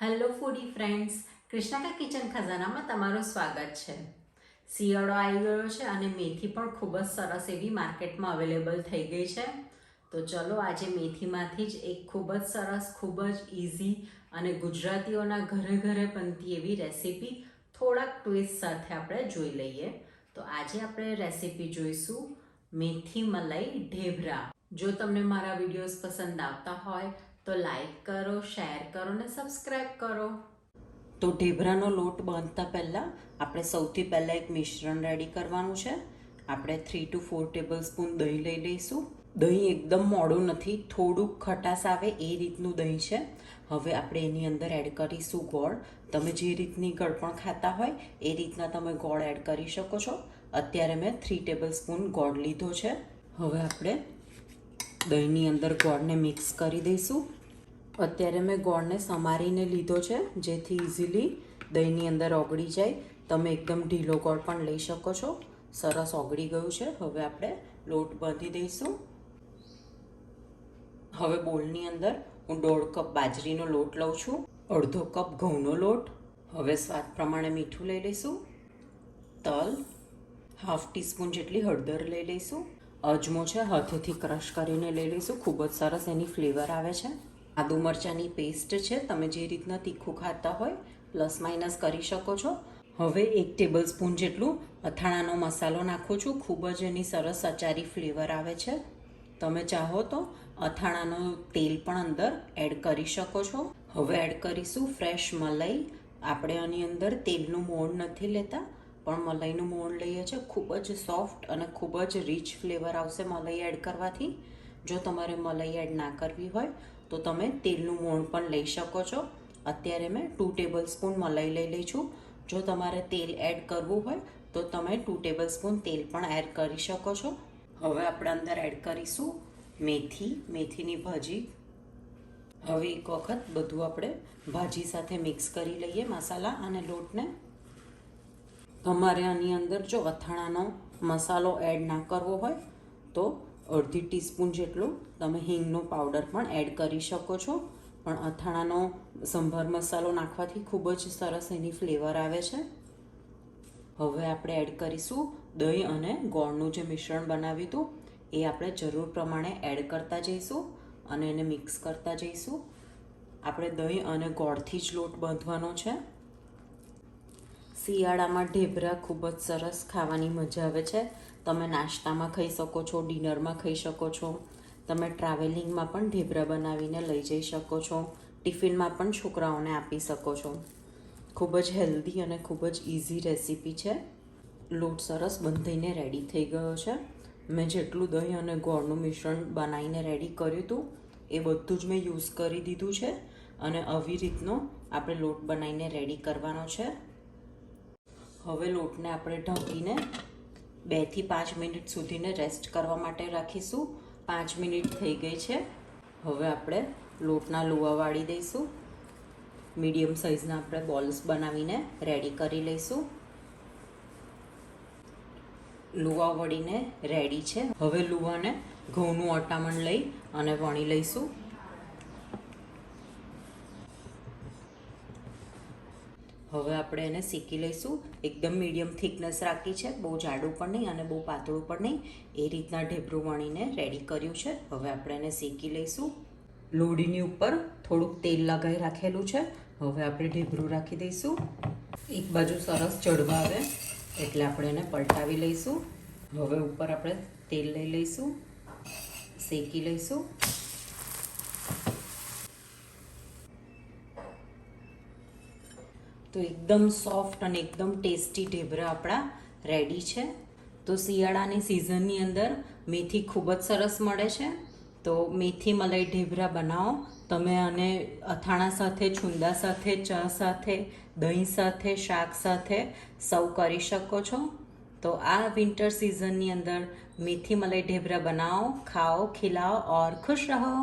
Hello ફૂડી friends, Krishna કા kitchen ખજાનામાં તમારું સ્વાગત છે. શિયાળો આવી ગયો છે અને મેથી પણ ખૂબ જ સરસ એવી માર્કેટમાં અવેલેબલ થઈ ગઈ છે. તો ચલો આજે મેથીમાંથી જ એક ખૂબ જ સરસ, ખૂબ જ ઇઝી અને ગુજરાતીઓના ઘરે ઘરે બનતી એવી રેસીપી થોડાક ટ્વિસ્ટ સાથે આપણે જોઈ લઈએ. તો આજે આપણે રેસીપી જોઈશું મેથી મલાઈ ઢેબરા. જો તમને મારા વિડીયોઝ પસંદ આવતા હોય તો લાઈક કરો, શેર કરો ને સબસ્ક્રાઈબ કરો. તો ઢેબરાનો લોટ બાંધતા પહેલાં આપણે સૌથી પહેલાં એક મિશ્રણ રેડી કરવાનું છે. આપણે 3 to 4 ટેબલસ્પૂન દહીં લઈ લઈશું. દહીં એકદમ મોડું નથી, થોડુંક ખટાશ આવે એ રીતનું દહીં છે. હવે આપણે એની અંદર એડ કરીશું ગોળ. તમે જે રીતની ગળપણ ખાતા હોય એ રીતના તમે ગોળ એડ કરી શકો છો. અત્યારે મેં 3 ટેબલસ્પૂન ગોળ લીધો છે. હવે આપણે દહીંની અંદર ગોળને મિક્સ કરી દઈશું. અત્યારે મેં ગોળને સમારીને લીધો છે જેથી ઇઝીલી દહીંની અંદર ઓગળી જાય. તમે એકદમ ઢીલો ગોળ પણ લઈ શકો છો. સરસ ઓગળી ગયું છે. હવે આપણે લોટ બાંધી દઈશું. હવે બોલની અંદર હું 1.5 કપ બાજરીનો લોટ લઉં છું, 1/2 કપ ઘઉંનો લોટ. હવે સ્વાદ પ્રમાણે મીઠું લઈ લઈશું, તલ, 1/2 ટીસ્પૂન જેટલી હળદર લઈ લઈશું. અજમો છે હાથેથી ક્રશ કરીને લઈ લઈશું, ખૂબ જ સરસ એની ફ્લેવર આવે છે. આદુ મરચાંની પેસ્ટ છે, તમે જે રીતના તીખું ખાતા હોય પ્લસ માઇનસ કરી શકો છો. હવે 1 ટેબલસ્પૂન જેટલું અથાણાનો મસાલો નાખું છું, ખૂબ જ એની સરસ અચારી ફ્લેવર આવે છે. તમે ચાહો તો અથાણાનો તેલ પણ અંદર એડ કરી શકો છો. હવે એડ કરીશું ફ્રેશ મલાઈ. આપણે આની અંદર તેલનું મોણ નથી લેતા પણ મલાઈનું મોણ લઈએ છીએ. ખૂબ જ સોફ્ટ અને ખૂબ જ રીચ ફ્લેવર આવશે મલાઈ એડ કરવાથી. જો તમારે મલાઈ એડ ના કરવી હોય તો તમે તેલનું મોણ પણ લઈ શકો છો. અત્યારે મેં 2 ટેબલસ્પૂન મલાઈ લઈ લઈ છું. જો તમારે તેલ એડ કરવું હોય તો તમે 2 ટેબલસ્પૂન તેલ પણ એડ કરી શકો છો. હવે આપણે અંદર એડ કરીશું મેથીની ભાજી. હવે એક વખત બધું આપણે ભાજી સાથે મિક્સ કરી લઈએ, મસાલા અને લોટને. તમારે આની અંદર જો અથાણાનો મસાલો એડ ના કરવો હોય તો 1/2 ટીસ્પૂન જેટલું તમે હિંગનો પાવડર પણ એડ કરી શકો છો. પણ અથાણાનો સંભાર મસાલો નાખવાથી ખૂબ જ સરસ એની ફ્લેવર આવે છે. હવે આપણે એડ કરીશું દહીં અને ગોળનું જે મિશ્રણ બનાવ્યું હતું એ આપણે જરૂર પ્રમાણે એડ કરતા જઈશું અને એને મિક્સ કરતા જઈશું. આપણે દહીં અને ગોળથી જ લોટ બાંધવાનો છે. શિયાળામાં ઢેબરા ખૂબ જ સરસ ખાવાની મજા આવે છે. તમે નાસ્તામાં ખાઈ શકો છો, ડિનરમાં ખાઈ શકો છો. તમે ટ્રાવેલિંગમાં પણ ઢેબરા બનાવીને લઈ જઈ શકો છો. ટિફિનમાં પણ છોકરાઓને આપી શકો છો. ખૂબ જ હેલ્ધી અને ખૂબ જ ઇઝી રેસીપી છે. લોટ સરસ બંધાઈને રેડી થઈ ગયો છે. મેં જેટલું દહીં અને ગોળનું મિશ્રણ બનાવીને રેડી કર્યું હતું એ બધું જ મેં યુઝ કરી દીધું છે અને આવી રીતનો આપણે લોટ બનાવીને રેડી કરવાનો છે. હવે લોટને આપણે ઢાંકીને 2 થી 5 મિનિટ સુધીને રેસ્ટ કરવા માટે રાખીશું. 5 મિનિટ થઈ ગઈ છે. હવે આપણે લોટના લુવા વાળી દઈશું. મીડિયમ સાઇઝના આપણે બોલ્સ બનાવીને રેડી કરી લઈશું. લુવા વળીને રેડી છે. હવે લુવાને ઘઉંનું અટામણ લઈ અને વણી લઈશું. હવે આપણે એને શેકી લઈશું. એકદમ મીડિયમ થિકનેસ રાખી છે, બહુ જાડું પણ નહીં અને બહુ પાતળું પણ નહીં. એ રીતના ઢેબરું વણીને રેડી કર્યું છે. હવે આપણે એને શેકી લઈશું. લોઢીની ઉપર થોડુંક તેલ લગાવી રાખેલું છે. હવે આપણે ઢેબરું રાખી દઈશું. એક બાજુ સરસ ચડવા આવે એટલે આપણે એને પલટાવી લઈશું. હવે ઉપર આપણે તેલ લઈ લઈશું, શેકી લઈશું. તો એકદમ સોફ્ટ અને એકદમ ટેસ્ટી ઢેબરા આપણા રેડી છે. તો શિયાળાની સિઝનની અંદર મેથી ખૂબ જ સરસ મળે છે. તો મેથી મલાઈ ઢેબરા બનાવો. તમે આને અથાણા સાથે, છુંદા સાથે, ચા સાથે, દહીં સાથે, શાક સાથે સર્વ કરી શકો છો. તો આ વિન્ટર સિઝનની અંદર મેથી મલાઈ ઢેબરા બનાવો, ખાઓ, ખિલાઓ ઓર ખુશ રહો.